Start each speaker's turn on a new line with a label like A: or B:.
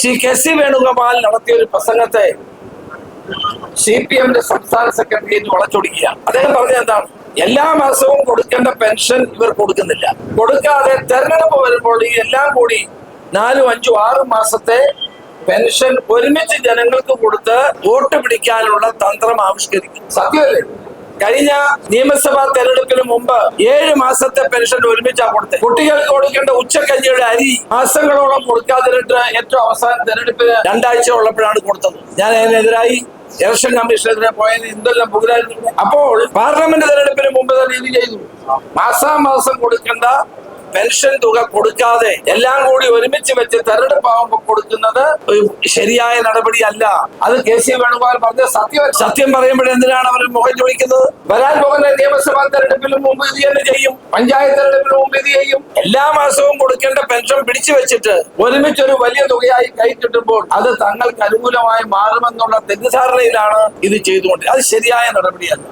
A: Shri K C. Venugopal നടത്തിയ ഒരു പ്രസംഗത്തെ CPM സംസ്ഥാന സെക്രട്ടേറിയറ്റ് വളച്ചൊടിക്കുക. അദ്ദേഹം പറഞ്ഞ എന്താണ്? എല്ലാ മാസവും കൊടുക്കേണ്ട പെൻഷൻ ഇവർ കൊടുക്കുന്നില്ല. കൊടുക്കാതെ തെരഞ്ഞെടുപ്പ് വരുമ്പോൾ ഈ എല്ലാം കൂടി 4, 5, 6 മാസത്തെ പെൻഷൻ ഒരുമിച്ച് ജനങ്ങൾക്ക് കൊടുത്ത് വോട്ട് പിടിക്കാനുള്ള തന്ത്രം ആവിഷ്കരിക്കും. സത്യമല്ലേ? കഴിഞ്ഞ നിയമസഭാ തെരഞ്ഞെടുപ്പിന് മുമ്പ് 7 മാസത്തെ പെൻഷൻ ഒരുമിച്ചാ കൊടുത്തത്. കുട്ടികൾക്ക് കൊടുക്കേണ്ട ഉച്ചക്കഞ്ഞിയുടെ അരി മാസങ്ങളോളം കൊടുക്കാതിരുന്നിട്ട് ഏറ്റവും അവസാന തെരഞ്ഞെടുപ്പിന് 2 ആഴ്ച ഉള്ളപ്പോഴാണ് കൊടുത്തത്. ഞാൻ അതിനെതിരായി ഇലക്ഷൻ കമ്മീഷനെതിരെ പോയത് എന്തെല്ലാം പുകരായിരുന്നു. അപ്പോൾ പാർലമെന്റ് തെരഞ്ഞെടുപ്പിന് മുമ്പ് തന്നെ ഇത് ചെയ്തു. മാസാമാസം കൊടുക്കേണ്ട പെൻഷൻ തുക കൊടുക്കാതെ എല്ലാം കൂടി ഒരുമിച്ച് വെച്ച് തെരഞ്ഞെടുപ്പാകുമ്പോൾ കൊടുക്കുന്നത് ശരിയായ നടപടിയല്ല. അത് കെ.സി. വേണുഗോപാൽ പറഞ്ഞ സത്യം പറയുമ്പോഴെന്തിനാണ് അവർ മുഖം ചോദിക്കുന്നത്? വരാൻ പോകുന്ന നിയമസഭാ തെരഞ്ഞെടുപ്പിന് മുമ്പ് ഇത് തന്നെ ചെയ്യും, പഞ്ചായത്ത് തെരഞ്ഞെടുപ്പിന് മുമ്പ് ഇത് ചെയ്യും. എല്ലാ മാസവും കൊടുക്കേണ്ട പെൻഷൻ പിടിച്ചു വെച്ചിട്ട് ഒരുമിച്ചൊരു വലിയ തുകയായി കൈ കിട്ടുമ്പോൾ അത് തങ്ങൾക്ക് അനുകൂലമായി മാറുമെന്നുള്ള തെറ്റിദ്ധാരണയിലാണ് ഇത് ചെയ്തുകൊണ്ട്. അത് ശരിയായ നടപടിയല്ല.